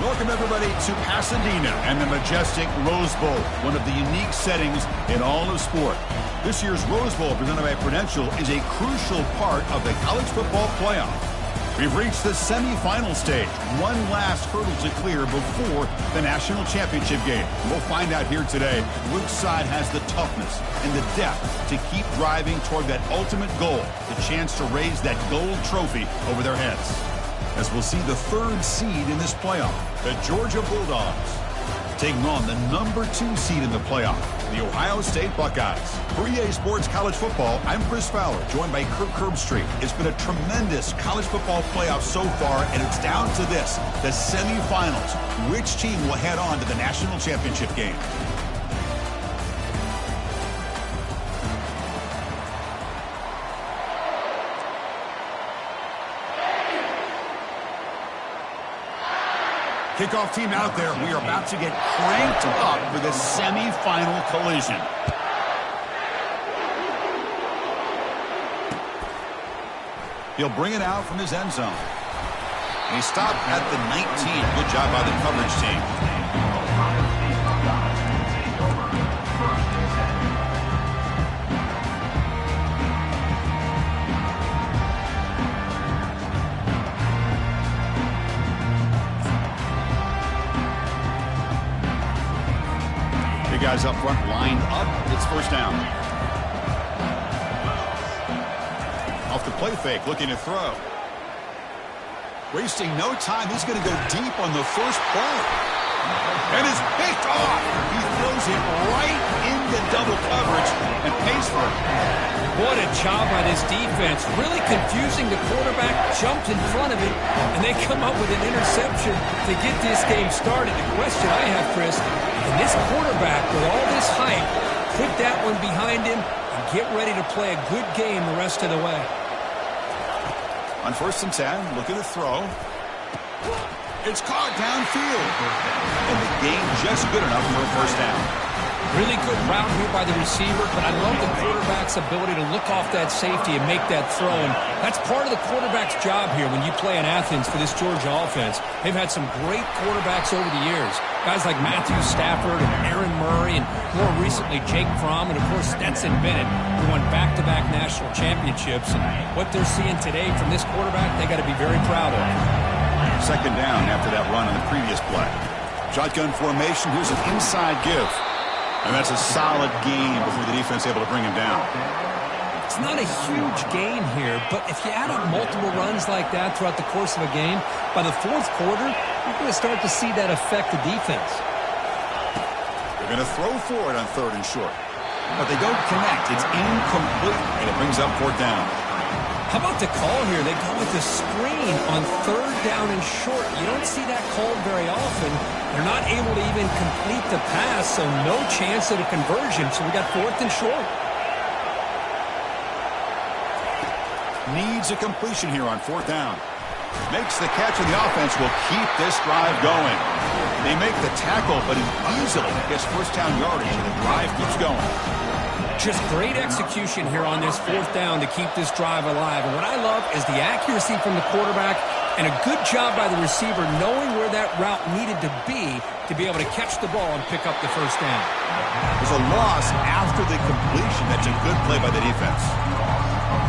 Welcome, everybody, to Pasadena and the majestic Rose Bowl, one of the unique settings in all of sport. This year's Rose Bowl, presented by Prudential, is a crucial part of the college football playoff. We've reached the semifinal stage, one last hurdle to clear before the national championship game. We'll find out here today which side has the toughness and the depth to keep driving toward that ultimate goal, the chance to raise that gold trophy over their heads. As we'll see the third seed in this playoff, the Georgia Bulldogs, taking on the number 2 seed in the playoff, the Ohio State Buckeyes. For EA Sports College Football, I'm Chris Fowler, joined by Kirk Herbstreit. It's been a tremendous college football playoff so far, and it's down to this, the semifinals. Which team will head on to the national championship game? Kickoff team out there. We are about to get cranked up for the semifinal collision. He'll bring it out from his end zone. And he stopped at the 19. Good job by the coverage team. Guys up front lined up. It's first down. Off the play fake, looking to throw. Wasting no time. He's going to go deep on the first play. And is picked off. He throws it right into double coverage and pays for it. What a job by this defense. Really confusing. The quarterback jumped in front of it, and they come up with an interception to get this game started. The question I have, Chris, and this quarterback, with all this hype, put that one behind him and get ready to play a good game the rest of the way. On 1st and 10, look at the throw. It's caught downfield. And the game just good enough for a first down. Really good route here by the receiver, but I love the quarterback's ability to look off that safety and make that throw. And that's part of the quarterback's job here when you play in Athens for this Georgia offense. They've had some great quarterbacks over the years. Guys like Matthew Stafford and Aaron Murray, and more recently Jake Fromm, and of course Stetson Bennett, who won back-to-back national championships. And what they're seeing today from this quarterback, they got to be very proud of. Second down after that run on the previous play. Shotgun formation. Here's an inside give. And that's a solid gain before the defense able to bring him down. It's not a huge gain here, but if you add up multiple runs like that throughout the course of a game, by the fourth quarter, you're going to start to see that affect the defense. They're going to throw for it on 3rd and short. But they don't connect. It's incomplete, and it brings up 4th down. How about the call here? They go with the screen on 3rd down and short. You don't see that called very often. They're not able to even complete the pass, so no chance at a conversion. So we got 4th and short. Needs a completion here on 4th down. Makes the catch, and the offense will keep this drive going. They make the tackle, but he easily gets first down yardage, and the drive keeps going. Just great execution here on this 4th down to keep this drive alive. And what I love is the accuracy from the quarterback and a good job by the receiver knowing where that route needed to be able to catch the ball and pick up the first down. There's a loss after the completion. That's a good play by the defense.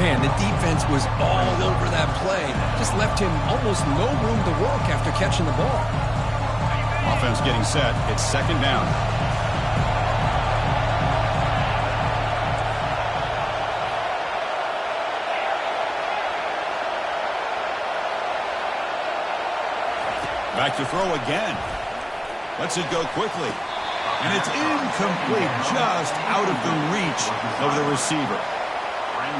Man, the defense was all over that play. Just left him almost no room to work after catching the ball. Offense getting set. It's 2nd down. Back to throw again. Lets it go quickly. And it's incomplete, just out of the reach of the receiver.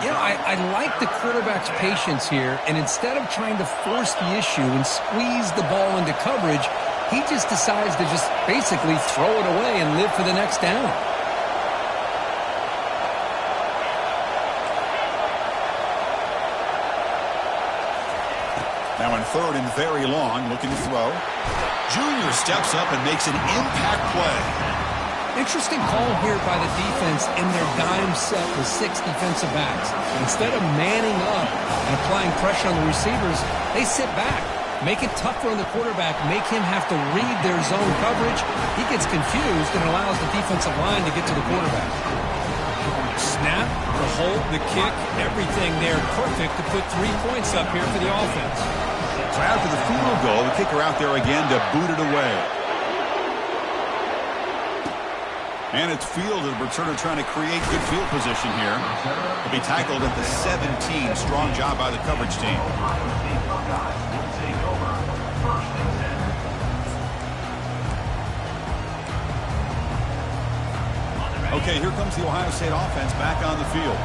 You know, I like the quarterback's patience here, and instead of trying to force the issue and squeeze the ball into coverage, he just decides to just basically throw it away and live for the next down. Now on 3rd and very long, looking to throw. Junior steps up and makes an impact play. Interesting call here by the defense in their dime set with 6 defensive backs. Instead of manning up and applying pressure on the receivers, they sit back. Make it tougher on the quarterback. Make him have to read their zone coverage. He gets confused and allows the defensive line to get to the quarterback. Snap, the hold, the kick, everything there perfect to put 3 points up here for the offense. So after the field goal, the kicker out there again to boot it away. And it's fielded. The returner trying to create good field position here. He'll be tackled at the 17. Strong job by the coverage team. Okay, here comes the Ohio State offense back on the field.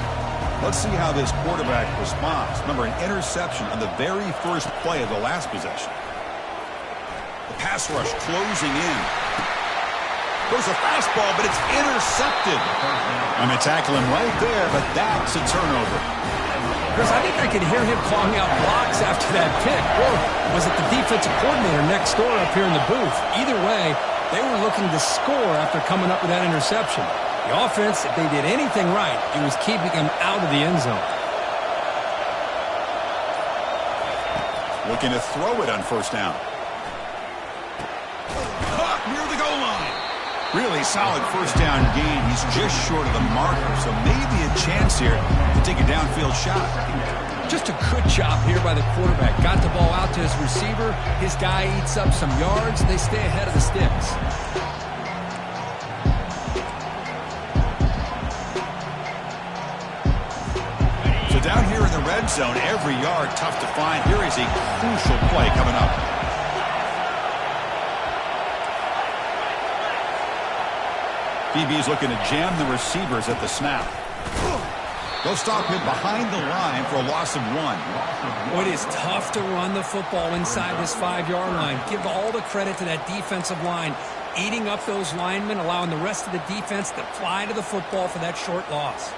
Let's see how this quarterback responds. Remember, an interception on the very first play of the last possession. The pass rush closing in. Goes a fastball, but it's intercepted. And they tackle him right there, but that's a turnover. Chris, I think I could hear him calling out blocks after that pick. Or was it the defensive coordinator next door up here in the booth? Either way, they were looking to score after coming up with that interception. The offense, if they did anything right, it was keeping them out of the end zone. Looking to throw it on first down. Caught near the goal line. Really solid first down gain. He's just short of the marker, so maybe a chance here to take a downfield shot. Just a good job here by the quarterback. Got the ball out to his receiver. His guy eats up some yards. They stay ahead of the sticks. So down here in the red zone, every yard tough to find. Here is a crucial play coming up. DB's looking to jam the receivers at the snap. They'll stop him behind the line for a loss of 1. Well, it is tough to run the football inside this 5-yard line. Give all the credit to that defensive line, eating up those linemen, allowing the rest of the defense to fly to the football for that short loss.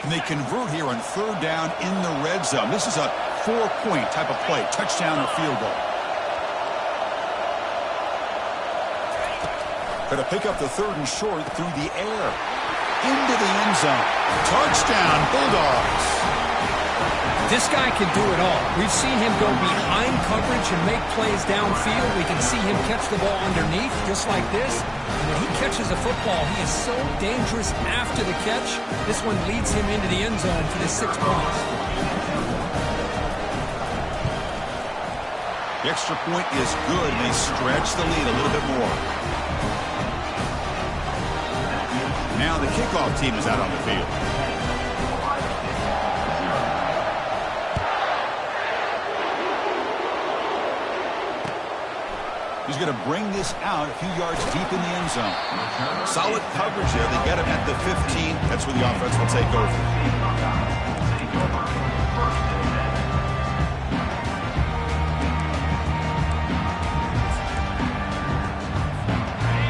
And they convert here on third down in the red zone. This is a 4-point type of play, touchdown or field goal. Got to pick up the third and short through the air. Into the end zone. Touchdown, Bulldogs. This guy can do it all. We've seen him go behind coverage and make plays downfield. We can see him catch the ball underneath, just like this. And when he catches a football, he is so dangerous after the catch. This one leads him into the end zone for the 6 points. The extra point is good, and they stretch the lead a little bit more. Now the kickoff team is out on the field. He's going to bring this out a few yards deep in the end zone. Solid coverage there. They get him at the 15. That's where the offense will take over.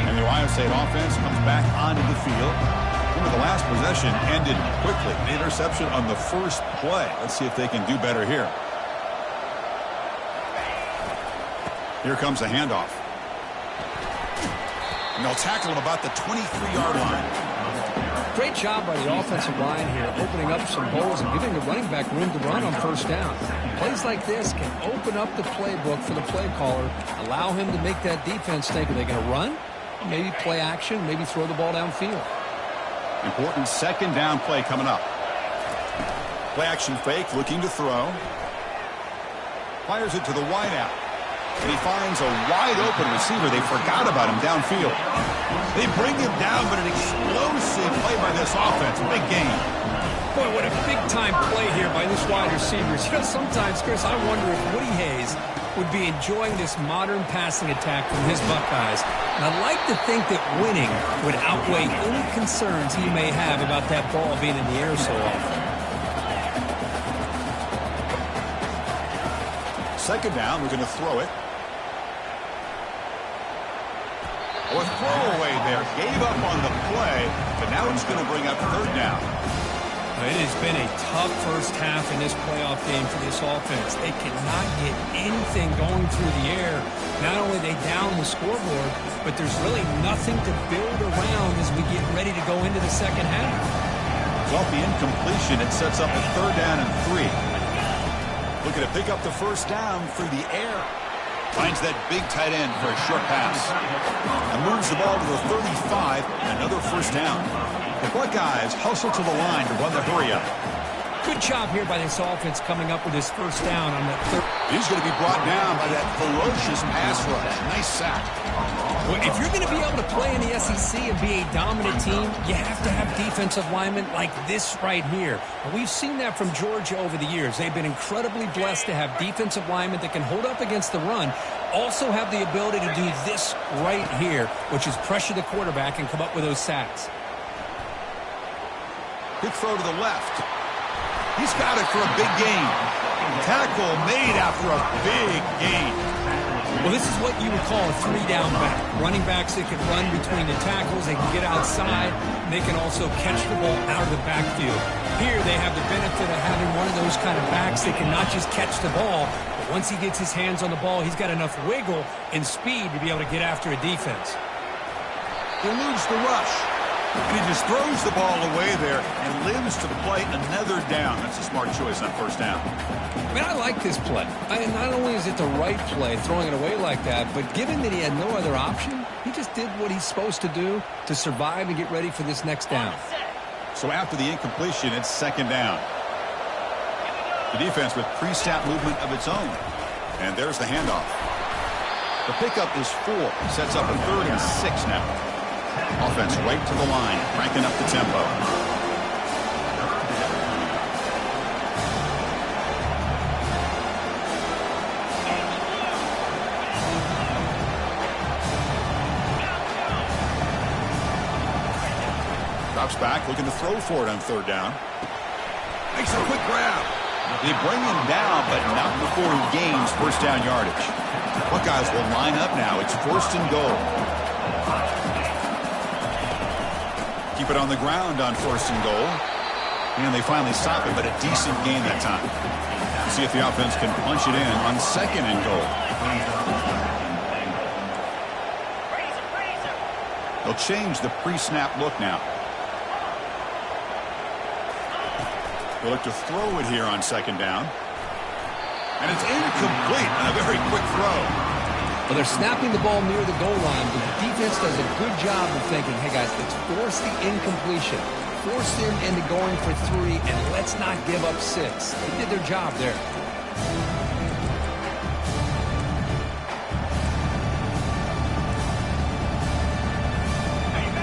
And the Ohio State offense comes back onto the field. Remember, the last possession ended quickly. The interception on the first play. Let's see if they can do better here. Here comes a handoff. And they'll tackle him about the 23-yard line. Great job by the offensive line here, opening up some holes and giving the running back room to run on first down. Plays like this can open up the playbook for the play caller, allow him to make that defense think, are they going to run? Maybe play action, maybe throw the ball downfield. Important second down play coming up. Play action fake, looking to throw. Fires it to the wideout. And he finds a wide-open receiver. They forgot about him downfield. They bring him down, but an explosive play by this offense. Big game. Boy, what a big-time play here by this wide receiver. You know, sometimes, Chris, I wonder if Woody Hayes would be enjoying this modern passing attack from his Buckeyes. And I'd like to think that winning would outweigh any concerns he may have about that ball being in the air so often. Second down, we're going to throw it. Or throwaway there. Gave up on the play, but now it's going to bring up third down. It has been a tough first half in this playoff game for this offense. They cannot get anything going through the air. Not only are they down the scoreboard, but there's really nothing to build around as we get ready to go into the second half. Off the incompletion, it sets up a third down and 3. Looking to pick up the first down through the air. Finds that big tight end for a short pass. And moves the ball to the 35. Another first down. The Buckeyes hustle to the line to run the hurry-up. Good job here by this offense coming up with his first down on that third. He's going to be brought down by that ferocious pass rush. Nice sack. Well, if you're going to be able to play in the SEC and be a dominant team, you have to have defensive linemen like this right here. And we've seen that from Georgia over the years. They've been incredibly blessed to have defensive linemen that can hold up against the run, also have the ability to do this right here, which is pressure the quarterback and come up with those sacks. Quick throw to the left. He's got it for a big gain. Tackle made after a big gain. Well, this is what you would call a three-down back. Running backs that can run between the tackles, they can get outside, they can also catch the ball out of the backfield. Here they have the benefit of having one of those kind of backs that can not just catch the ball, but once he gets his hands on the ball, he's got enough wiggle and speed to be able to get after a defense. He eludes the rush. And he just throws the ball away there and lives to play another down. That's a smart choice on first down. I mean, I like this play. Not only is it the right play, throwing it away like that, but given that he had no other option, he just did what he's supposed to do to survive and get ready for this next down. So after the incompletion, it's second down. The defense with pre-snap movement of its own. And there's the handoff. The pickup is 4. Sets up a 3rd and 6 now. Offense right to the line, cranking up the tempo. Drops back, looking to throw for it on third down. Makes a quick grab. They bring him down, but not before he gains first down yardage. Buckeyes will line up now. It's first and goal. Keep it on the ground on first and goal. And they finally stop it, but a decent gain that time. See if the offense can punch it in on second and goal. They'll change the pre-snap look now. They'll look to throw it here on second down. And it's incomplete on a very quick throw. Well, they're snapping the ball near the goal line, but the defense does a good job of thinking, hey, guys, let's force the incompletion. Force them into going for 3, and let's not give up 6. They did their job there.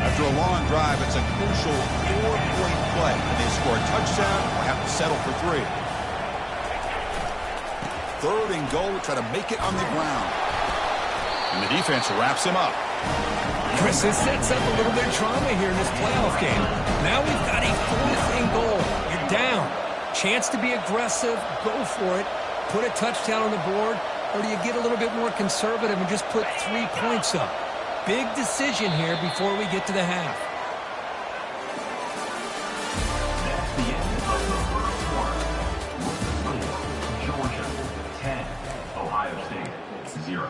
After a long drive, it's a crucial 4-point play. If they score a touchdown, we'll have to settle for 3. Third and goal, try to make it on the ground. And the defense wraps him up. Chris, this sets up a little bit of drama here in this playoff game. Now we've got a 4th and goal. You're down. Chance to be aggressive. Go for it. Put a touchdown on the board. Or do you get a little bit more conservative and just put 3 points up? Big decision here before we get to the half. The end of the first quarter. Georgia 10, Ohio State 0.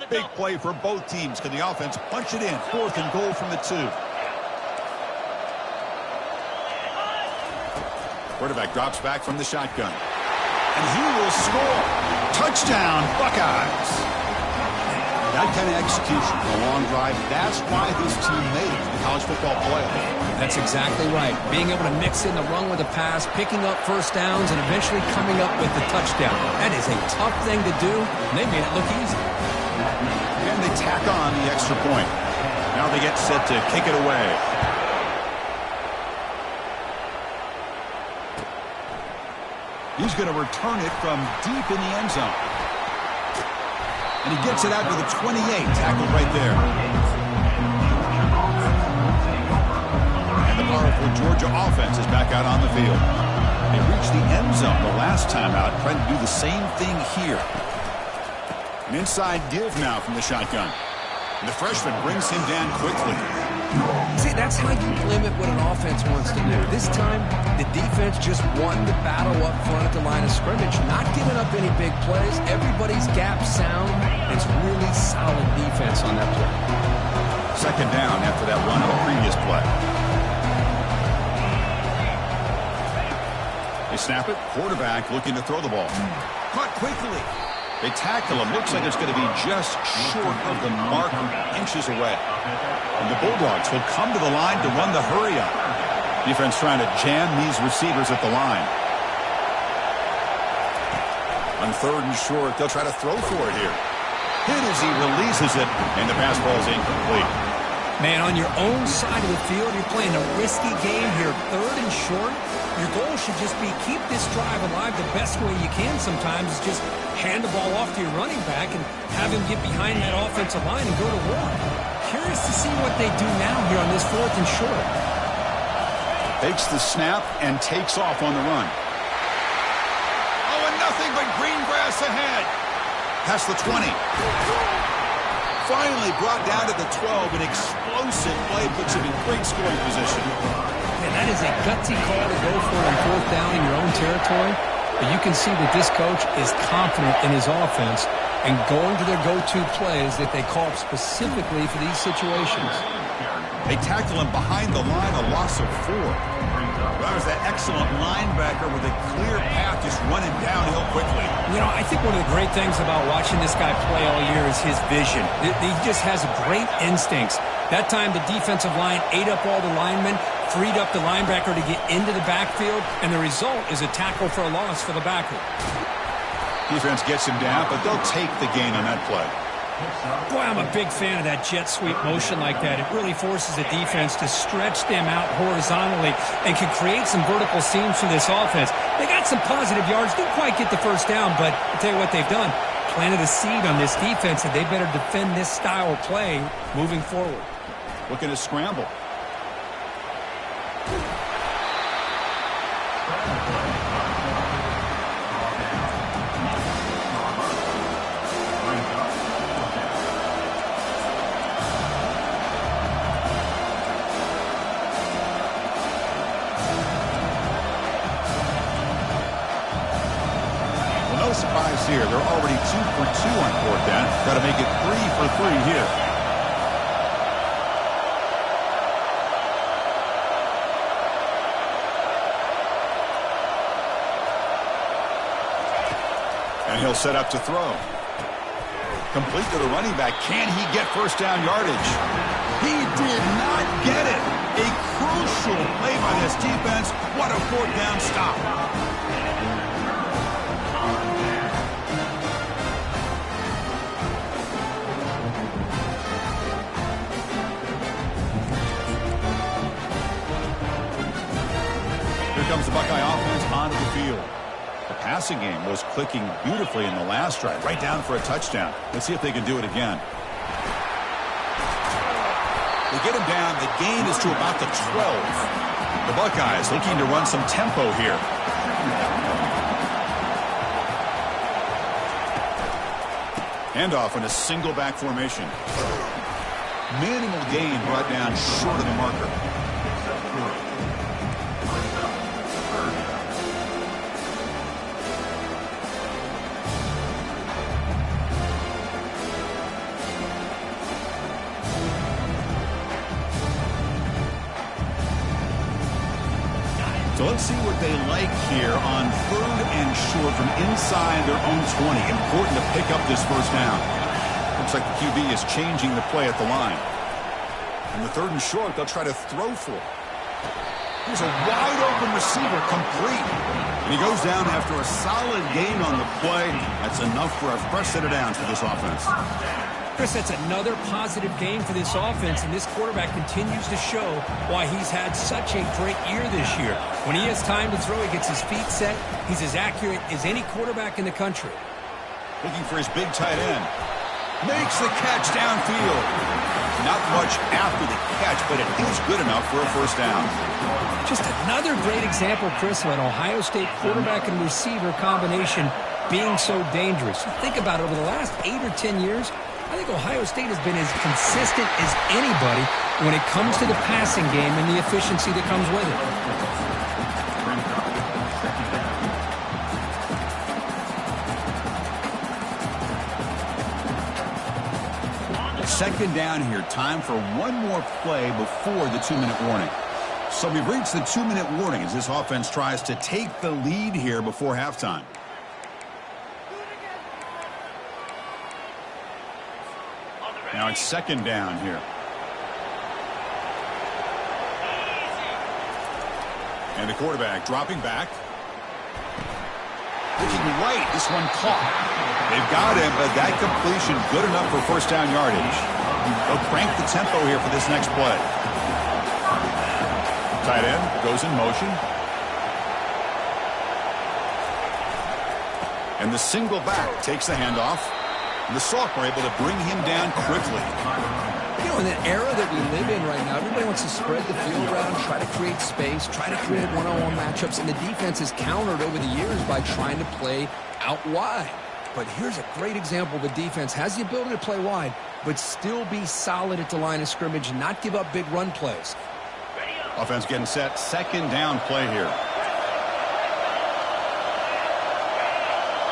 Big play for both teams. Can the offense punch it in? 4th and goal from the 2. Quarterback drops back from the shotgun. And he will score. Touchdown, Buckeyes. That kind of execution on a long drive, that's why this team made it to the college football playoff. That's exactly right. Being able to mix in the run with the pass, picking up first downs, and eventually coming up with the touchdown. That is a tough thing to do, and they made it look easy. And they tack on the extra point. Now they get set to kick it away. He's going to return it from deep in the end zone. And he gets it out to the 28. Tackled right there. And the powerful Georgia offense is back out on the field. They reached the end zone the last time out, trying to do the same thing here. An inside give now from the shotgun. And the freshman brings him down quickly. See, that's how you limit what an offense wants to do. new. This time, the defense just won the battle up front at the line of scrimmage, not giving up any big plays. Everybody's gap sound. It's really solid defense on that play. Second down after that run of a previous play. They snap it. Quarterback looking to throw the ball. Caught quickly. They tackle him. Looks like it's going to be just short of the mark, inches away. And the Bulldogs will come to the line to run the hurry-up. Defense trying to jam these receivers at the line. On third and short, they'll try to throw for it here. Hit as he releases it, and the pass ball is incomplete. Man, on your own side of the field, you're playing a risky game here. Third and short, your goal should just be keep this drive alive the best way you can sometimes is just hand the ball off to your running back and have him get behind that offensive line and go to work. Curious to see what they do now here on this fourth and short. Takes the snap and takes off on the run. Oh, and nothing but green grass ahead. Past the 20. Finally brought down to the 12. An explosive play puts him in great scoring position. Man, that is a gutsy call to go for it on fourth down in your own territory. But you can see that this coach is confident in his offense and going to their go-to plays that they call up specifically for these situations. They tackle him behind the line, a loss of 4. That was that excellent linebacker with a clear path just running downhill quickly. You know, I think one of the great things about watching this guy play all year is his vision. He just has great instincts. That time the defensive line ate up all the linemen, freed up the linebacker to get into the backfield, and the result is a tackle for a loss for the backer. Defense gets him down, but they'll take the gain on that play. Boy, I'm a big fan of that jet sweep motion like that. It really forces the defense to stretch them out horizontally and can create some vertical seams for this offense. They got some positive yards, didn't quite get the first down, but I'll tell you what they've done. Planted a seed on this defense, and they better defend this style of play moving forward. Looking to scramble. No surprise here. They're already 2 for 2 on fourth down. Got to make it 3 for 3 here. And he'll set up to throw. Complete to the running back. Can he get first down yardage? He did not get it. A crucial play by this defense. What a fourth down stop. Here comes the Buckeye offense onto the field. The passing game was clicking beautifully in the last drive, right down for a touchdown. Let's see if they can do it again. They get him down. The gain is to about the 12. The Buckeyes looking to run some tempo here. Handoff in a single back formation. Minimal gain brought down short of the marker. So let's see what they like here on third and short from inside their own 20. Important to pick up this first down. Looks like the QB is changing the play at the line. And the third and short, they'll try to throw for it. Here's a wide open receiver, complete. And he goes down after a solid gain on the play. That's enough for a fresh set of downs for this offense. Chris, that's another positive game for this offense, and this quarterback continues to show why he's had such a great year this year. When he has time to throw, he gets his feet set. He's as accurate as any quarterback in the country. Looking for his big tight end. Makes the catch downfield. Not much after the catch, but it is good enough for a first down. Just another great example, Chris, of an Ohio State quarterback and receiver combination being so dangerous. Think about it. Over the last 8 or 10 years, I think Ohio State has been as consistent as anybody when it comes to the passing game and the efficiency that comes with it. Second down here. Time for one more play before the 2-minute warning. So we've reached the 2-minute warning as this offense tries to take the lead here before halftime. Now it's second down here. And the quarterback dropping back. Looking right. This one caught. They've got him, but that completion good enough for first down yardage. They'll crank the tempo here for this next play. Tight end goes in motion. And the single back takes the handoff. And the Salk are able to bring him down quickly. You know, in the era that we live in right now, everybody wants to spread the field around, try to create space, try to create one-on-one matchups, and the defense has countered over the years by trying to play out wide. But here's a great example. The defense has the ability to play wide, but still be solid at the line of scrimmage and not give up big run plays. Offense getting set. Second down play here.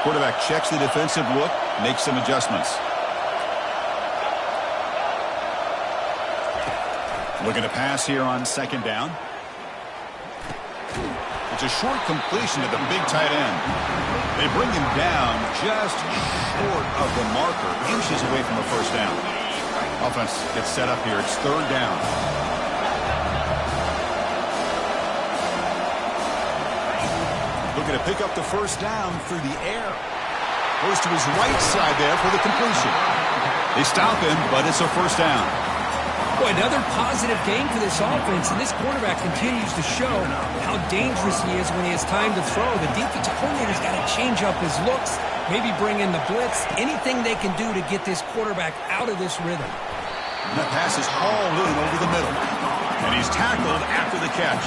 Quarterback checks the defensive look, makes some adjustments. Looking to pass here on second down. It's a short completion to the big tight end. They bring him down just short of the marker, inches away from the first down. Offense gets set up here. It's third down. Looking to pick up the first down through the air. Goes to his right side there for the completion. They stop him, but it's a first down. Boy, another positive game for this offense, and this quarterback continues to show how dangerous he is when he has time to throw. The defensive coordinator's got to change up his looks, maybe bring in the blitz, anything they can do to get this quarterback out of this rhythm. And that pass is hauled in over the middle. And he's tackled after the catch.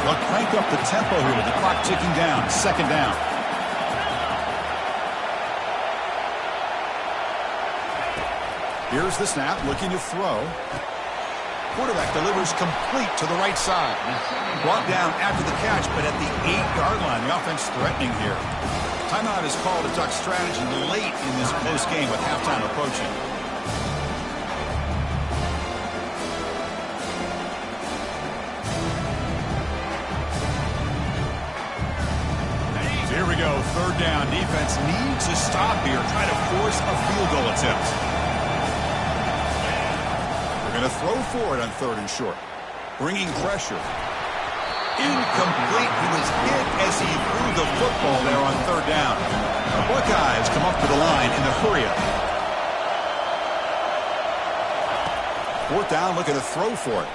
They'll crank up the tempo here with the clock ticking down. Second down. Here's the snap, looking to throw. Quarterback delivers complete to the right side. Brought down after the catch, but at the 8-yard line, the offense threatening here. Timeout is called to talk strategy late in this close game with halftime approaching. Here we go, third down. Defense needs to stop here, try to force a field goal attempt. They're going to throw for it on third and short. Bringing pressure. Incomplete. He was hit as he threw the football there on third down. The Buckeyes come up to the line in a hurry-up. Fourth down, looking to throw for it.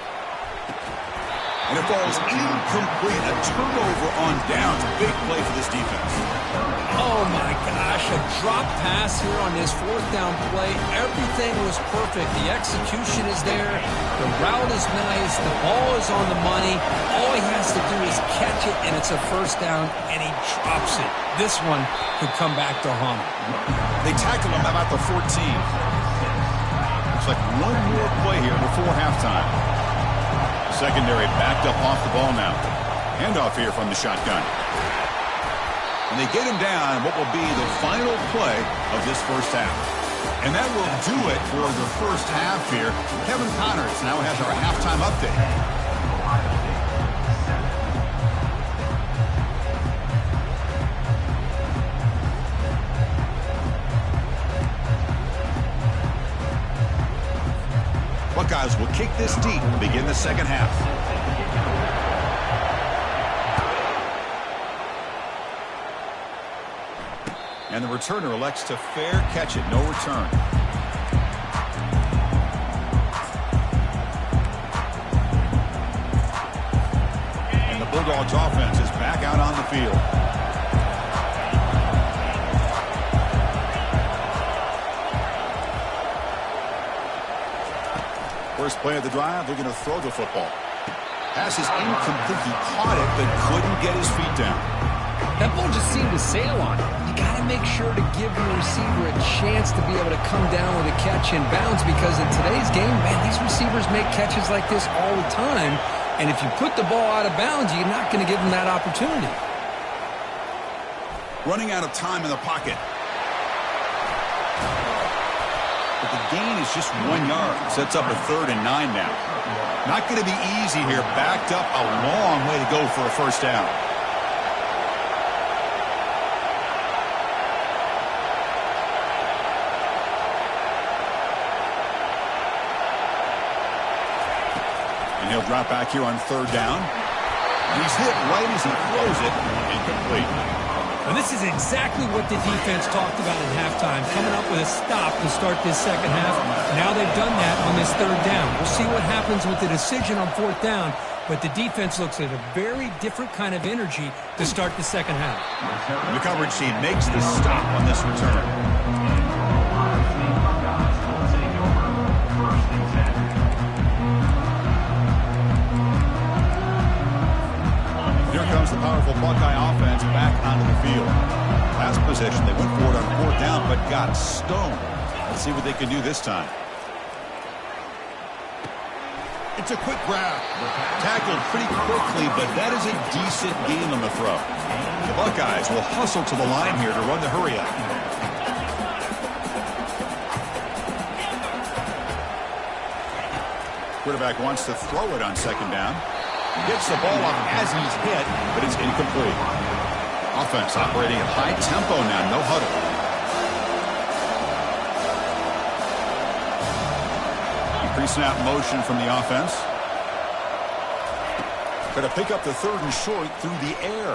And it falls incomplete. A turnover on downs. Big play for this defense. Oh, my gosh. A drop pass here on this fourth down play. Everything was perfect. The execution is there. The route is nice. The ball is on the money. All he has to do is catch it, and it's a first down, and he drops it. This one could come back to haunt him. They tackle him about the 14. Looks like one more play here before halftime. Secondary backed up off the ball now. Handoff here from the shotgun. And they get him down what will be the final play of this first half. And that will do it for the first half here. Kevin Connors now has our halftime update. Buckeyes will kick this deep to begin the second half. And the returner elects to fair catch it. No return. And the Bulldogs offense is back out on the field. First play of the drive, they're going to throw the football. Pass is incomplete. He caught it, but couldn't get his feet down. That ball just seemed to sail on him. You got to make sure to give your receiver a chance to be able to come down with a catch in bounds, because in today's game, man, these receivers make catches like this all the time. And if you put the ball out of bounds, you're not going to give them that opportunity. Running out of time in the pocket. But the gain is just 1 yard. Sets up a 3rd and 9 now. Not going to be easy here. Backed up a long way to go for a first down. And he'll drop back here on 3rd down. And he's hit right as he throws it. Incomplete. And this is exactly what the defense talked about at halftime, coming up with a stop to start this second half. Now they've done that on this 3rd down. We'll see what happens with the decision on 4th down, but the defense looks at a very different kind of energy to start the second half. The coverage team makes the stop on this return. Here comes the powerful Buckeye offense back onto the field. Last possession, they went for it on 4th down, but got stoned. Let's see what they can do this time. It's a quick grab. Tackled pretty quickly, but that is a decent gain on the throw. The Buckeyes will hustle to the line here to run the hurry up. Quarterback wants to throw it on 2nd down. Gets the ball off as he's hit, but it's incomplete. Offense operating at high tempo now, no huddle. Pre-snap motion from the offense. Going to pick up the 3rd and short through the air.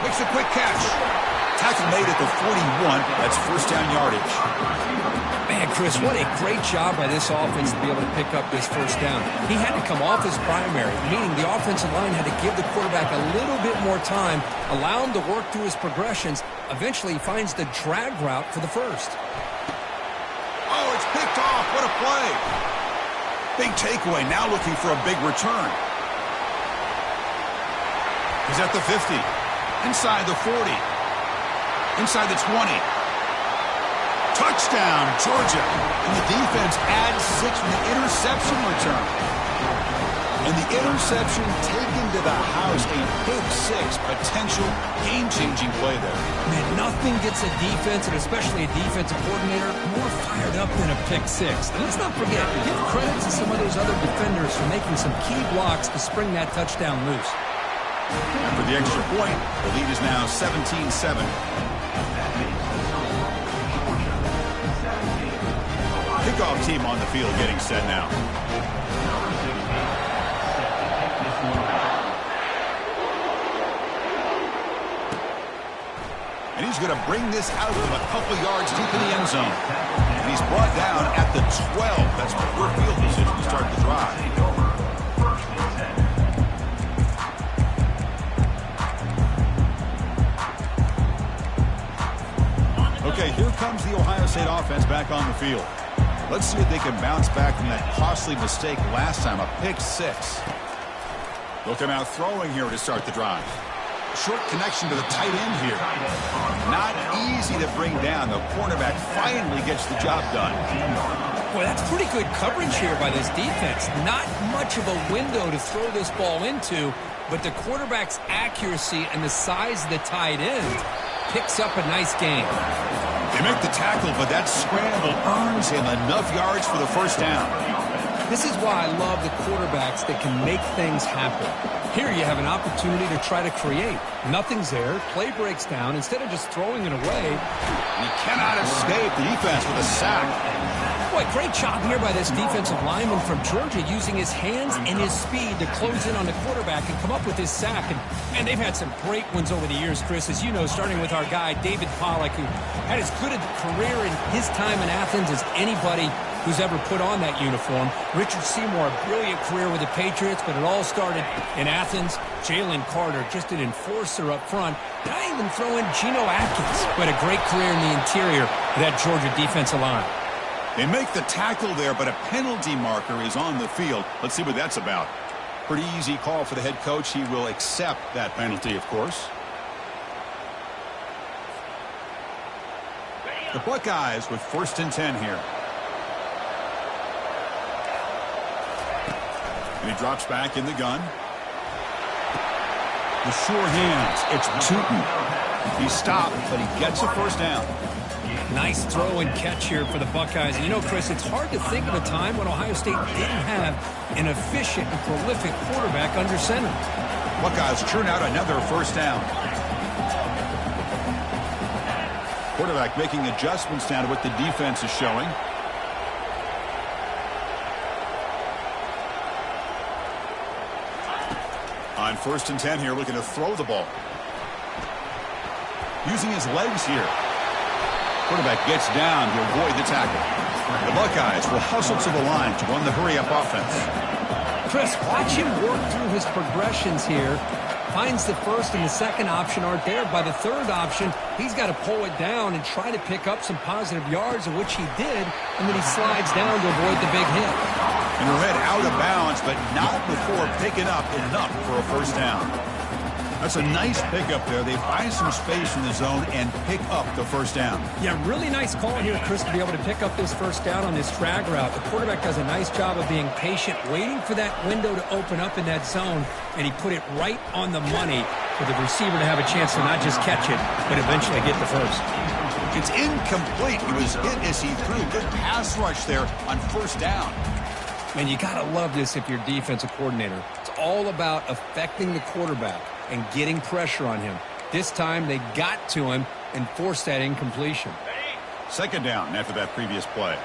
Makes a quick catch. Tackle made at the 41. That's first down yardage. Man, Chris, what a great job by this offense to be able to pick up this first down. He had to come off his primary, meaning the offensive line had to give the quarterback a little bit more time, allow him to work through his progressions. Eventually, he finds the drag route for the first. Oh, it's picked off. What a play. Big takeaway. Now looking for a big return. He's at the 50. Inside the 40. Inside the 20. Touchdown, Georgia. And the defense adds 6 with the interception return. And the interception taken to the house. A pick 6 potential game-changing play there. Man, nothing gets a defense, and especially a defensive coordinator, more fired up than a pick 6. And let's not forget, give credit to some of those other defenders for making some key blocks to spring that touchdown loose. After the extra point, the lead is now 17-7. Kickoff team on the field getting set now. And he's going to bring this out from a couple yards deep in the end zone. And he's brought down at the 12. That's poor field position to start the drive. Okay, here comes the Ohio State offense back on the field. Let's see if they can bounce back from that costly mistake last time, a pick 6. They'll come out throwing here to start the drive. Short connection to the tight end here. Not easy to bring down. The cornerback finally gets the job done. Boy, that's pretty good coverage here by this defense. Not much of a window to throw this ball into, but the quarterback's accuracy and the size of the tight end picks up a nice gain. They make the tackle, but that scramble earns him enough yards for the first down. This is why I love the quarterbacks that can make things happen. Here you have an opportunity to try to create. Nothing's there. Play breaks down. Instead of just throwing it away. He cannot escape the defense with a sack. Boy, great job here by this defensive lineman from Georgia, using his hands and his speed to close in on the quarterback and come up with his sack. And man, they've had some great ones over the years, Chris, as you know, starting with our guy, David Pollack, who had as good a career in his time in Athens as anybody who's ever put on that uniform. Richard Seymour, a brilliant career with the Patriots, but it all started in Athens. Jalen Carter, just an enforcer up front. And I even throw in Geno Atkins, who had a great career in the interior of that Georgia defensive line. They make the tackle there, but a penalty marker is on the field. Let's see what that's about. Pretty easy call for the head coach. He will accept that penalty, of course. The Buckeyes with 1st and 10 here. And he drops back in the gun. The sure hands. It's Tootin. He stopped, but he gets a 1st down. Nice throw and catch here for the Buckeyes. And you know, Chris, it's hard to think of a time when Ohio State didn't have an efficient and prolific quarterback under center. Buckeyes churn out another 1st down. Quarterback making adjustments now to what the defense is showing. On 1st and 10 here, looking to throw the ball. Using his legs here. Quarterback gets down to avoid the tackle. The Buckeyes will hustle to the line to run the hurry-up offense. Chris, watch him work through his progressions here. Finds the 1st and the 2nd option aren't there. By the 3rd option, he's got to pull it down and try to pick up some positive yards, of which he did, and then he slides down to avoid the big hit. And he'll head out of bounds, but not before picking up enough for a 1st down. That's a nice pickup there. They find some space in the zone and pick up the 1st down. Yeah, really nice call here, Chris, to be able to pick up this 1st down on this drag route. The quarterback does a nice job of being patient, waiting for that window to open up in that zone, and he put it right on the money for the receiver to have a chance to not just catch it, but eventually get the 1st. It's incomplete. He was hit as he threw. Good pass rush there on 1st down. Man, you got to love this if you're a defensive coordinator. It's all about affecting the quarterback and getting pressure on him. This time they got to him and forced that incompletion. 2nd down after that previous play.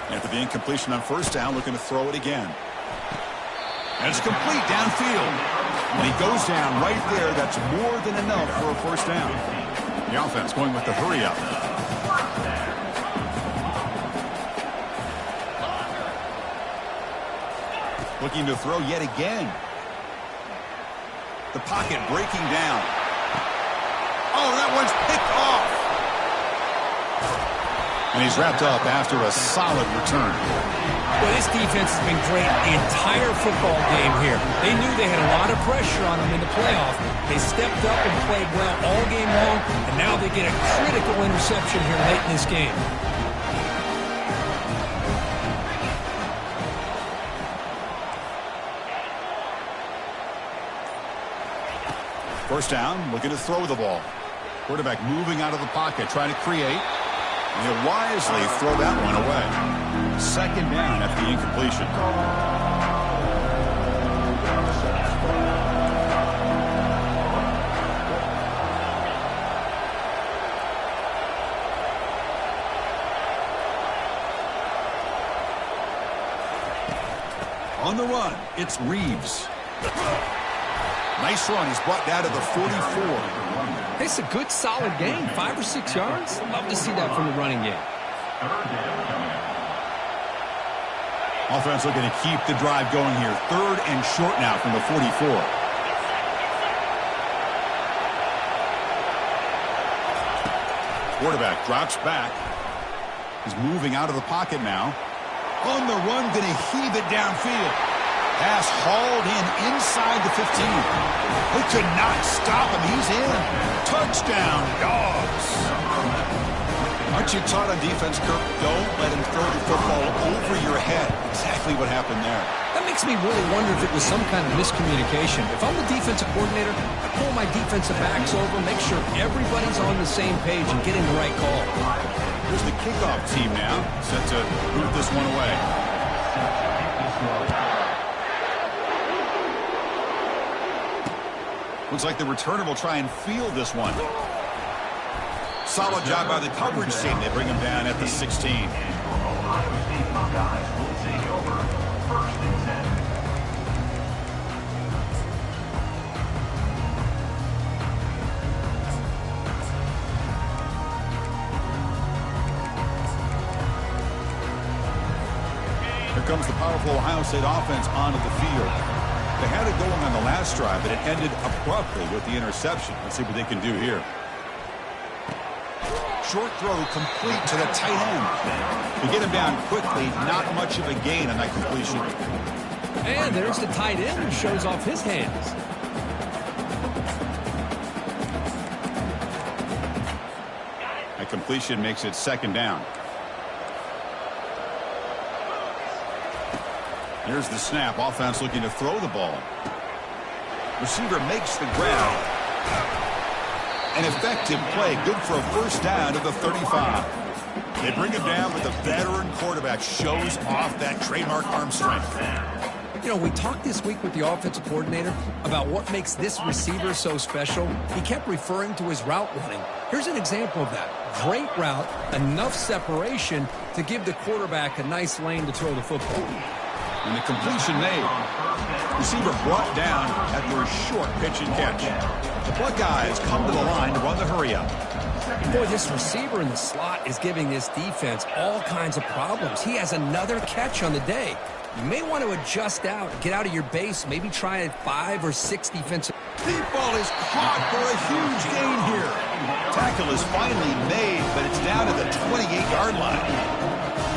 After the incompletion on 1st down, looking to throw it again. And it's complete downfield. And he goes down right there. That's more than enough for a 1st down. The offense going with the hurry up. Looking to throw yet again. The pocket breaking down. Oh, that one's picked off. And he's wrapped up after a solid return. Well, this defense has been great the entire football game here. They knew they had a lot of pressure on them in the playoff. They stepped up and played well all game long, and now they get a critical interception here late in this game. 1st down, looking to throw the ball. Quarterback moving out of the pocket, trying to create. And he'll wisely throw that one away. 2nd down after the incompletion. On the run, it's Reeves. Nice run. He's brought down to the 44. It's a good, solid game. 5 or 6 yards. Love to see that from the running game. Offense looking to keep the drive going here. 3rd and short now from the 44. Quarterback drops back. He's moving out of the pocket now. On the run, going to heave it downfield. Pass hauled in inside the 15. They could not stop him. He's in. Touchdown, Dogs. Aren't you taught on defense, Kirk? Don't let him throw the football over your head. Exactly what happened there. That makes me really wonder if it was some kind of miscommunication. If I'm the defensive coordinator, I pull my defensive backs over, make sure everybody's on the same page and getting the right call. Here's the kickoff team now, set to move this one away. Looks like the returner will try and field this one. Solid job by the coverage team. They bring him down at the 16. Ohio State Buckeyes will take over 1st and 10. Here comes the powerful Ohio State offense onto the field. They had it going on the last drive, but it ended abruptly with the interception. Let's see what they can do here. Short throw complete to the tight end. To get him down quickly, not much of a gain on that completion. And there's the tight end who shows off his hands. The completion makes it second down. Here's the snap. Offense looking to throw the ball. Receiver makes the grab. An effective play. Good for a first down to the 35. They bring him down, but the veteran quarterback shows off that trademark arm strength. You know, we talked this week with the offensive coordinator about what makes this receiver so special. He kept referring to his route running. Here's an example of that. Great route, enough separation to give the quarterback a nice lane to throw the football. And the completion made. Receiver brought down after a short pitch and catch. The Buckeyes come to the line to run the hurry up. Boy, this receiver in the slot is giving this defense all kinds of problems. He has another catch on the day. You may want to adjust out, get out of your base, maybe try a 5 or 6 defensive. Deep ball is caught for a huge gain here. Tackle is finally made, but it's down to the 28-yard line.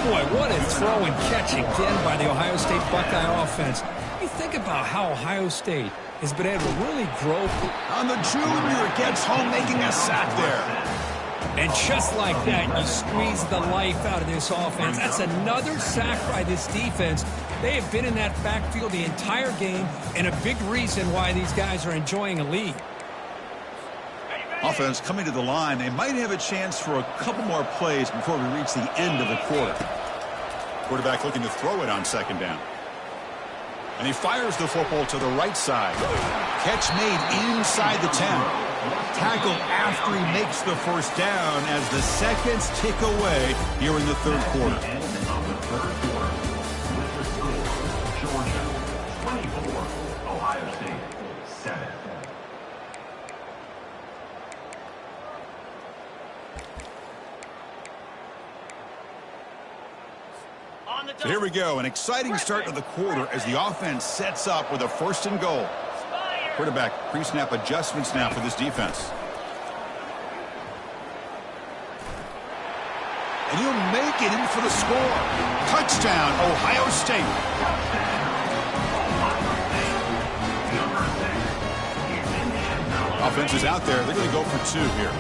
Boy, what a throw and catch again by the Ohio State Buckeye offense. You think about how Ohio State has been able to really grow. On the junior, gets home making a sack there. And just like that, you squeeze the life out of this offense. That's another sack by this defense. They have been in that backfield the entire game, and a big reason why these guys are enjoying a lead. Offense coming to the line. They might have a chance for a couple more plays before we reach the end of the quarter. Quarterback looking to throw it on second down. And he fires the football to the right side. Catch made inside the 10. Tackle after he makes the first down as the seconds tick away here in the third quarter. Georgia 24, Ohio State 7. So here we go, an exciting start to the quarter as the offense sets up with a first and goal. Quarterback pre-snap adjustments now for this defense. And he'll make it in for the score. Touchdown, Ohio State. Offense is out there. They're going to go for 2 here.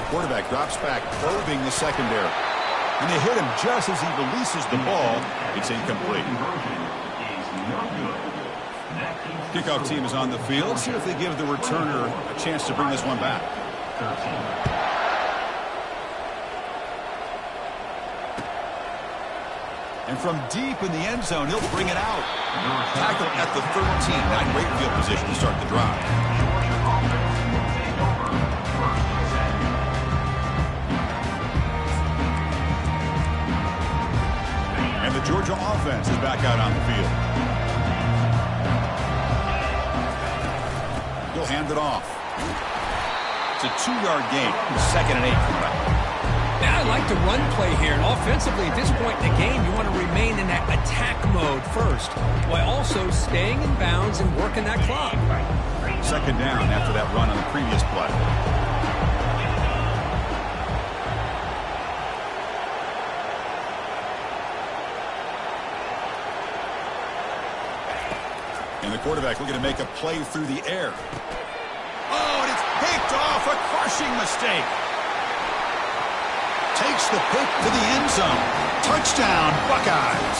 Quarterback drops back, probing the secondary. And they hit him just as he releases the ball. It's incomplete. Kickoff team is on the field. See if they give the returner a chance to bring this one back. And from deep in the end zone, he'll bring it out. Tackle at the 13. Not great field position to start the drive. And the Georgia offense is back out on the field. He'll hand it off. It's a 2-yard gain. 2nd and 8. Now, I like the run play here. And offensively, at this point in the game, you want to remain in that attack mode first, while also staying in bounds and working that clock. 2nd down after that run on the previous play. And the quarterback looking to make a play through the air. Oh, and it's picked off. A crushing mistake. Takes the pick to the end zone. Touchdown, Buckeyes.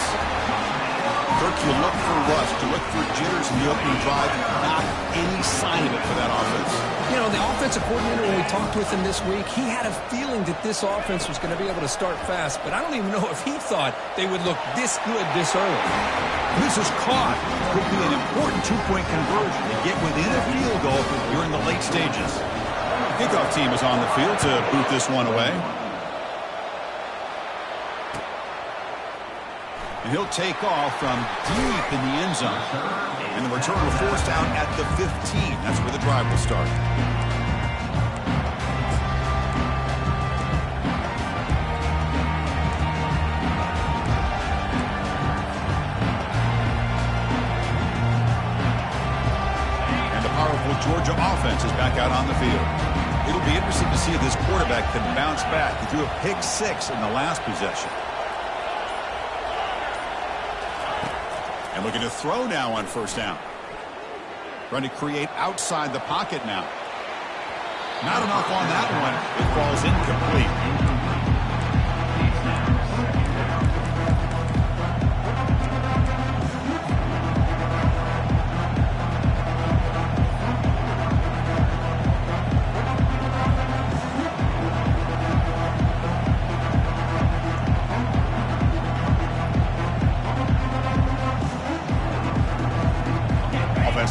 Kirk, you look for rust. You look for jitters in the opening drive. Not any sign of it for that offense. You know, the offensive coordinator, when we talked with him this week, he had a feeling that this offense was going to be able to start fast, but I don't even know if he thought they would look this good this early. This is caught. Could be an important 2-point conversion to get within a field goal here in the late stages. Kickoff team is on the field to boot this one away. And he'll take off from deep in the end zone. And the return will force down at the 15. That's where the drive will start. And the powerful Georgia offense is back out on the field. It'll be interesting to see if this quarterback can bounce back. He threw a pick 6 in the last possession. And looking to throw now on first down. Trying to create outside the pocket now. Not enough on that one. It falls incomplete.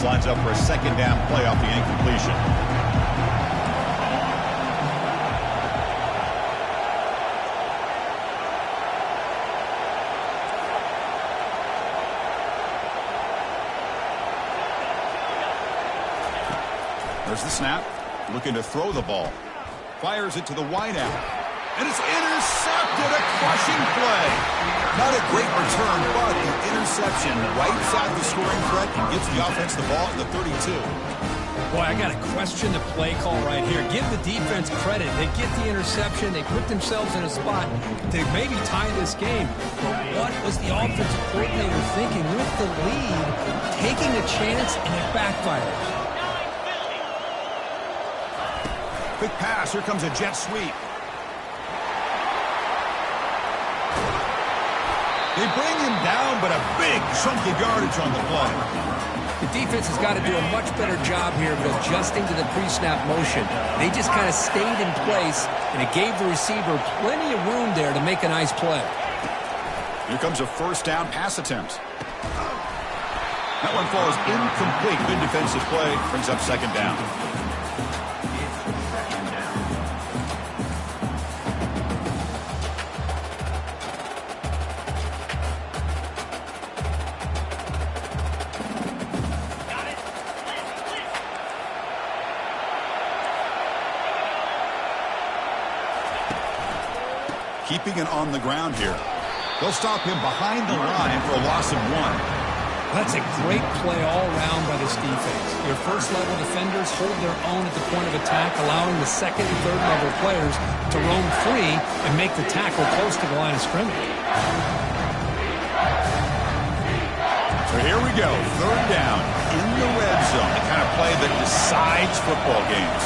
Lines up for a second down play off the incompletion. There's the snap. Looking to throw the ball. Fires it to the wideout. And it's intercepted. A crushing play. Not a great return, but the interception wipes out the scoring threat and gives the offense the ball at the 32. Boy, I got to question the play call right here. Give the defense credit. They get the interception. They put themselves in a spot to maybe tie this game. But what was the offensive coordinator thinking with the lead, taking a chance, and it backfires? Quick pass. Here comes a jet sweep. They bring him down, but a big chunk of yardage on the play. The defense has got to do a much better job here of adjusting to the pre-snap motion. They just kind of stayed in place, and it gave the receiver plenty of room there to make a nice play. Here comes a first down pass attempt. That one falls incomplete. Good defensive play. Brings up second down. Keeping it on the ground here. They'll stop him behind the line for a loss of 1. That's a great play all around by this defense. Your first-level defenders hold their own at the point of attack, allowing the second and third-level players to roam free and make the tackle close to the line of scrimmage. So here we go. Third down in the red zone. The kind of play that decides football games.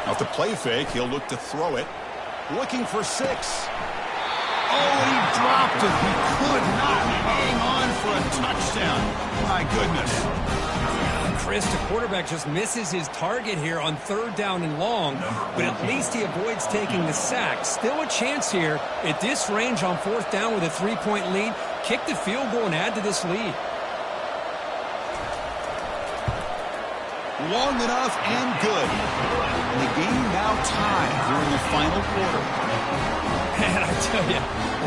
Now, with the play fake, he'll look to throw it. Looking for 6. Oh, he dropped it. He could not hang on for a touchdown. My goodness. Chris, the quarterback just misses his target here on third down and long, but at least he avoids taking the sack. Still a chance here at this range on fourth down with a 3-point lead. Kick the field goal and add to this lead. Long enough and good. And the game now tied during the final quarter. And I tell you,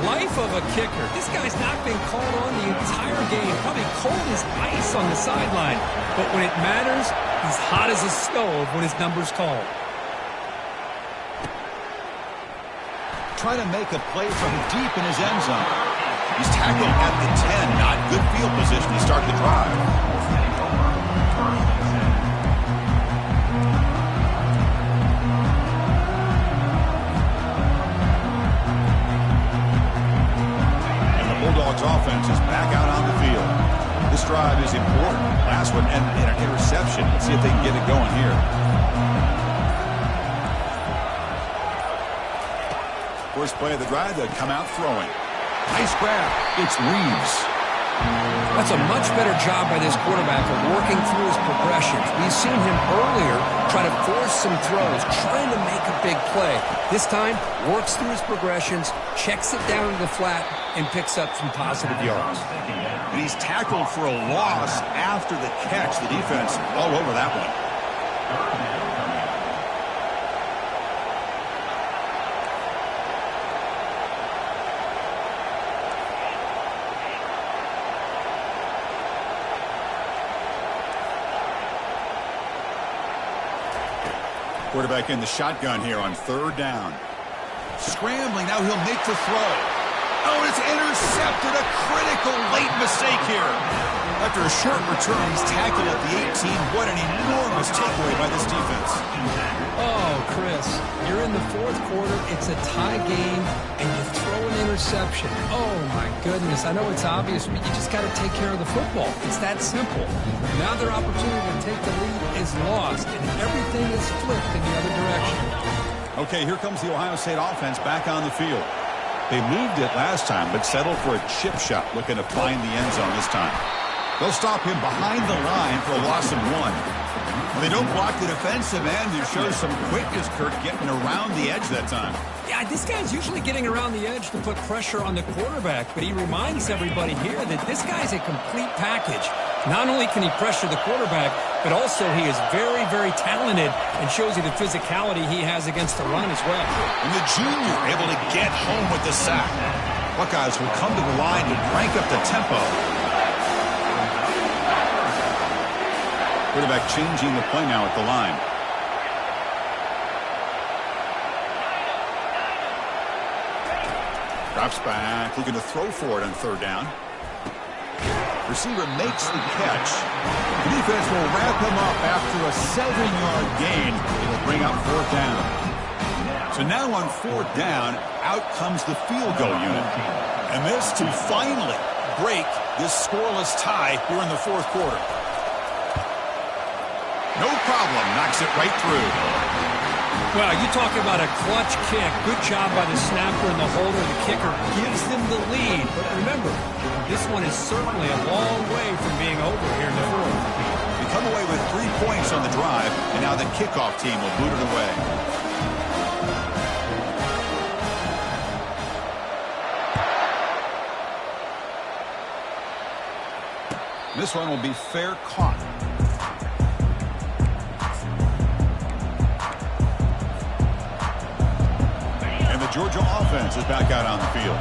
life of a kicker. This guy's not been called on the entire game. Probably cold as ice on the sideline. But when it matters, he's hot as a stove when his number's called. Trying to make a play from deep in his end zone. He's tackled at the 10. Not good field position to start the drive. Bulldogs offense is back out on the field. This drive is important. Last one ended in an interception. Let's see if they can get it going here. First play of the drive, they'll come out throwing. Nice grab. It's Reeves. That's a much better job by this quarterback of working through his progressions. We've seen him earlier try to force some throws, trying to make a big play. This time, works through his progressions, checks it down to the flat, and picks up some positive yards. And he's tackled for a loss after the catch. The defense all over that one. Quarterback in the shotgun here on third down. Scrambling, now he'll make the throw. Oh, it's intercepted. A critical late mistake here. After a short return, he's tackled at the 18. What an enormous takeaway by this defense. Oh, Chris, you're in the fourth quarter. It's a tie game, and you throw an interception. Oh, my goodness. I know it's obvious, but you just got to take care of the football. It's that simple. Now their opportunity to take the lead is lost, and everything is flipped in the other direction. Okay, here comes the Ohio State offense back on the field. They moved it last time, but settled for a chip shot, looking to find the end zone this time. They'll stop him behind the line for a loss of 1. Well, they don't block the defensive end. It shows some quickness, Kirk, getting around the edge that time. Yeah, this guy's usually getting around the edge to put pressure on the quarterback, but he reminds everybody here that this guy's a complete package. Not only can he pressure the quarterback, but also he is very, very talented and shows you the physicality he has against the run as well. And the junior able to get home with the sack. Buckeyes will come to the line to crank up the tempo. Quarterback changing the play now at the line. Drops back, looking to throw for it on third down. Receiver makes the catch. The defense will wrap him up after a 7-yard gain. It'll bring up fourth down. So now on fourth down, out comes the field goal unit. And this to finally break this scoreless tie here in the fourth quarter. No problem. Knocks it right through. Well, you talk about a clutch kick. Good job by the snapper and the holder. The kicker gives them the lead. But remember, this one is certainly a long way from being over here in the fourth. They come away with 3 points on the drive, and now the kickoff team will boot it away. This one will be fair caught. Georgia offense is back out on the field.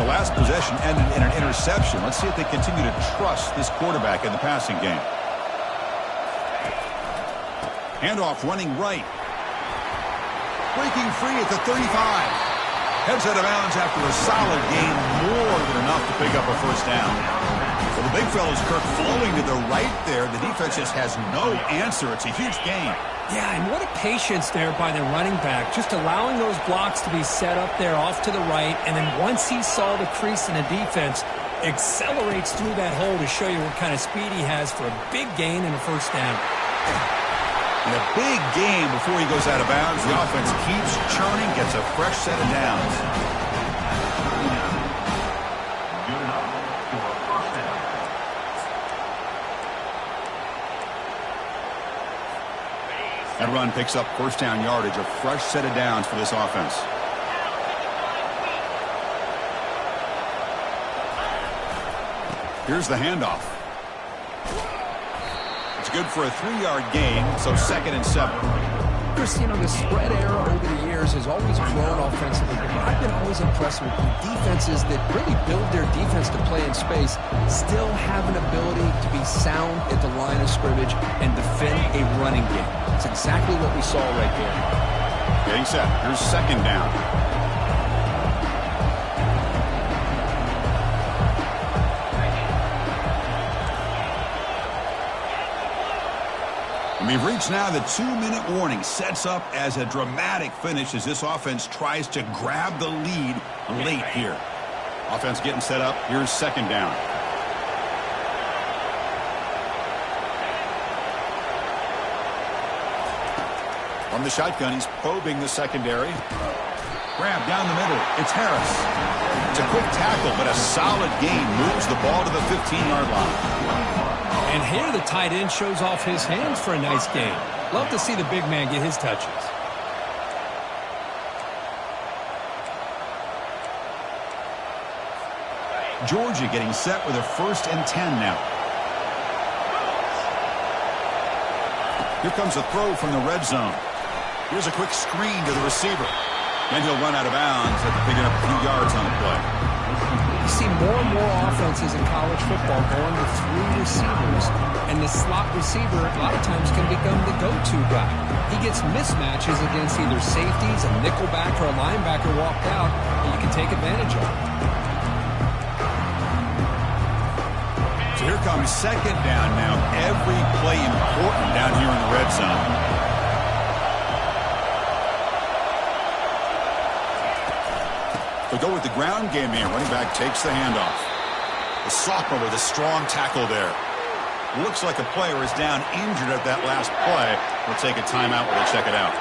The last possession ended in an interception. Let's see if they continue to trust this quarterback in the passing game. Handoff running right. Breaking free at the 35. Heads out of bounds after a solid gain, more than enough to pick up a first down. Well, the big fella's Kirk flowing to the right there. The defense just has no answer. It's a huge gain. Yeah, and what a patience there by the running back, just allowing those blocks to be set up there off to the right, and then once he saw the crease in the defense, accelerates through that hole to show you what kind of speed he has for a big gain and a first down. And a big gain before he goes out of bounds. The offense keeps churning, gets a fresh set of downs. Good enough for a first down. That run picks up first down yardage, a fresh set of downs for this offense. Here's the handoff. It's good for a 3-yard gain, so 2nd and 7. Chris, you know, the spread era over the years has always grown offensively, but I've been always impressed with the defenses that really build their defense to play in space, still have an ability to be sound at the line of scrimmage and defend a running game. It's exactly what we saw right there. Getting set. Here's 2nd down. And we've reached now the 2-minute warning. Sets up as a dramatic finish as this offense tries to grab the lead late here. Offense getting set up. Here's 2nd down. From the shotgun, he's probing the secondary. Grab down the middle. It's Harris. It's a quick tackle, but a solid gain moves the ball to the 15-yard line. And here the tight end shows off his hands for a nice gain. Love to see the big man get his touches. Georgia getting set with a 1st and 10 now. Here comes a throw from the red zone. Here's a quick screen to the receiver. Then he'll run out of bounds after picking up a few yards on the play. You see more and more offenses in college football going to 3 receivers, and the slot receiver a lot of times can become the go-to guy. He gets mismatches against either safeties, a nickelback, or a linebacker walked out, and you can take advantage of it. So here comes second down now. Every play important down here in the red zone. They'll go with the ground game here. Running back takes the handoff. The sophomore with a strong tackle there. Looks like a player is down injured at that last play. We'll take a timeout while they check it out.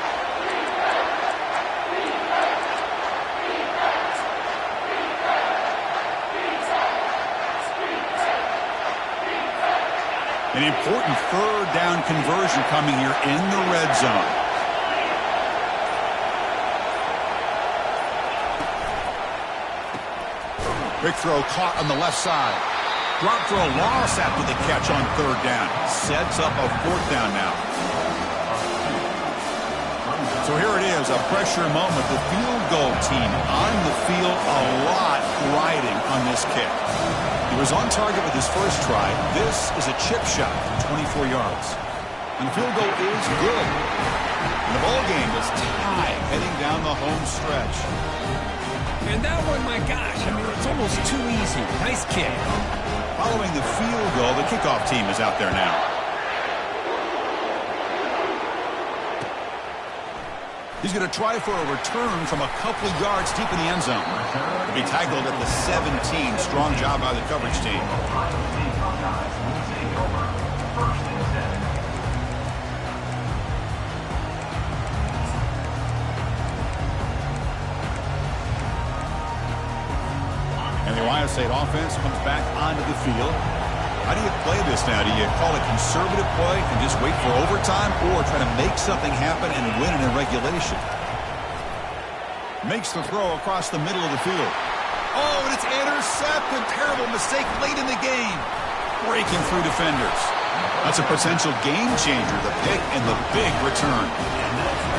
An important third down conversion coming here in the red zone. Big throw caught on the left side. Drop throw loss after the catch on third down. Sets up a fourth down now. So here it is, a pressure moment. The field goal team on the field, a lot riding on this kick. He was on target with his first try. This is a chip shot from 24 yards. And the field goal is good. And the ball game is tied heading down the home stretch. And that one, my gosh, I mean, it's almost too easy. Nice kick. Following the field goal, the kickoff team is out there now. He's going to try for a return from a couple of yards deep in the end zone. He'll be tackled at the 17. Strong job by the coverage team. And the Ohio State offense comes back onto the field. How do you play this now? Do you call it conservative play and just wait for overtime, or try to make something happen and win it in regulation? Makes the throw across the middle of the field. Oh, and it's intercepted. Terrible mistake late in the game. Breaking through defenders. That's a potential game changer, the pick and the big return.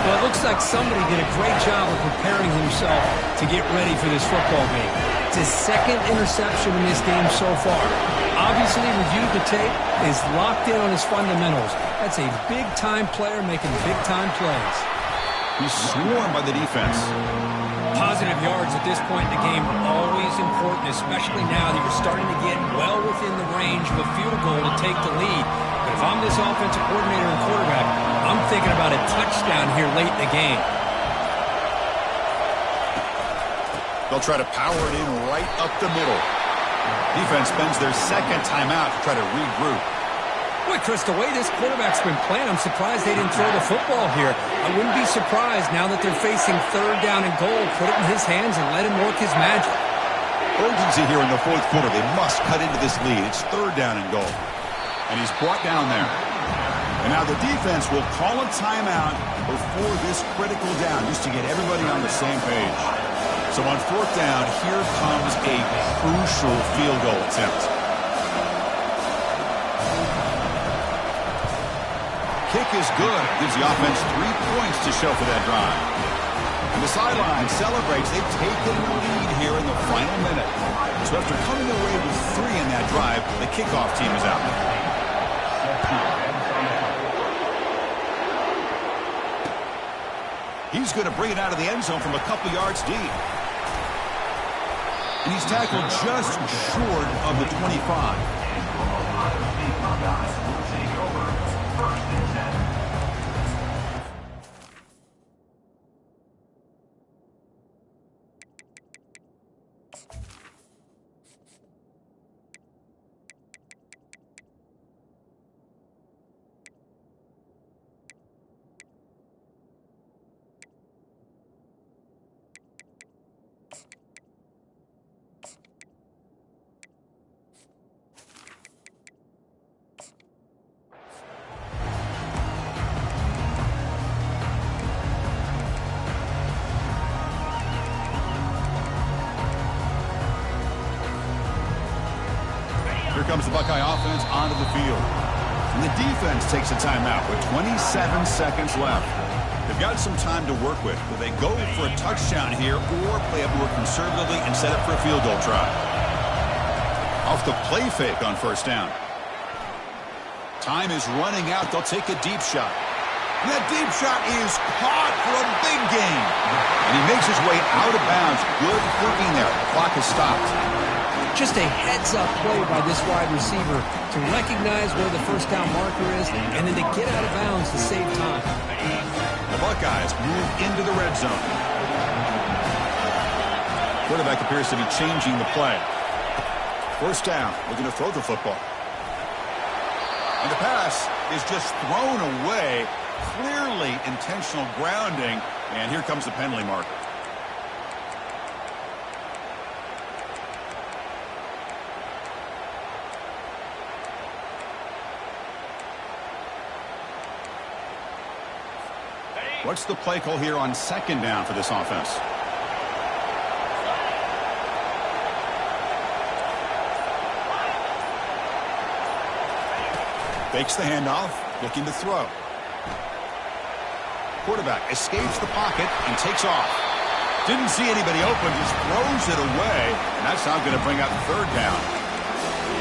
Well, it looks like somebody did a great job of preparing himself to get ready for this football game. It's his second interception in this game so far. Obviously reviewed the tape, is locked in on his fundamentals. That's a big-time player making big-time plays. He's swarmed by the defense. Positive yards at this point in the game, always important, especially now that you're starting to get well within the range of a field goal to take the lead. But if I'm this offensive coordinator and quarterback, I'm thinking about a touchdown here late in the game. They'll try to power it in right up the middle. Defense spends their second timeout to try to regroup. Boy, Chris, the way this quarterback's been playing, I'm surprised they didn't throw the football here. I wouldn't be surprised now that they're facing third down and goal. Put it in his hands and let him work his magic. Urgency here in the fourth quarter. They must cut into this lead. It's third down and goal. And he's brought down there. And now the defense will call a timeout before this critical down, just to get everybody on the same page. So on fourth down, here comes a crucial field goal attempt. Kick is good. Gives the offense 3 points to show for that drive. And the sideline celebrates. They've taken the lead here in the final minute. So after coming away with 3 in that drive, the kickoff team is out. He's going to bring it out of the end zone from a couple yards deep. And he's tackled just short of the 25. Here comes the Buckeye offense onto the field. And the defense takes a timeout with 27 seconds left. They've got some time to work with. Will they go for a touchdown here or play up more conservatively and set up for a field goal try? Off the play fake on first down. Time is running out. They'll take a deep shot. And that deep shot is caught for a big gain. And he makes his way out of bounds. Good thinking there. The clock has stopped. Just a heads-up play by this wide receiver to recognize where the first down marker is and then to get out of bounds to save time. The Buckeyes move into the red zone. Quarterback appears to be changing the play. First down, looking to throw the football. And the pass is just thrown away. Clearly intentional grounding. And here comes the penalty marker. What's the play call here on second down for this offense? Fakes the handoff, looking to throw. Quarterback escapes the pocket and takes off. Didn't see anybody open, just throws it away, and that's not going to bring out third down.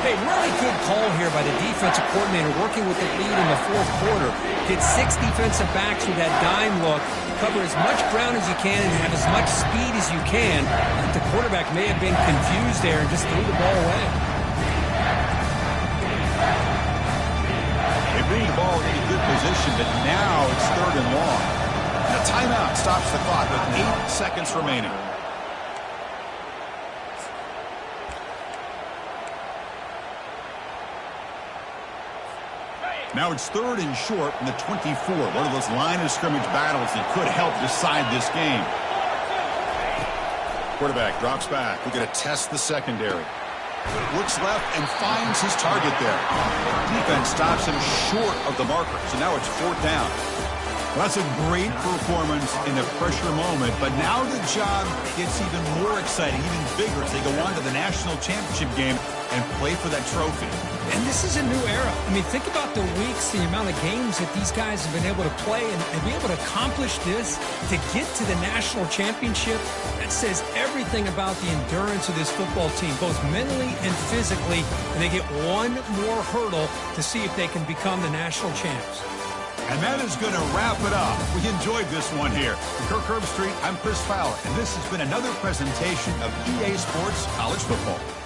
Hey, really good call here by the defensive coordinator working with the lead in the fourth quarter. Get 6 defensive backs with that dime look. Cover as much ground as you can and have as much speed as you can. The quarterback may have been confused there and just threw the ball away. They bring the ball in a good position, but now it's third and long. And a timeout stops the clock with 8 seconds remaining. Now it's third and short from the 24. One of those line of scrimmage battles that could help decide this game. Quarterback drops back. We're going to test the secondary. Looks left and finds his target there. Defense stops him short of the marker. So now it's fourth down. Well, that's a great performance in a pressure moment, but now the job gets even more exciting, even bigger as they go on to the national championship game and play for that trophy. And this is a new era. I mean, think about the weeks, the amount of games that these guys have been able to play and be able to accomplish this, to get to the national championship. That says everything about the endurance of this football team, both mentally and physically. And they get one more hurdle to see if they can become the national champs. And that is going to wrap it up. We enjoyed this one here. From Kirk Herbstreit, I'm Chris Fowler, and this has been another presentation of EA Sports College Football.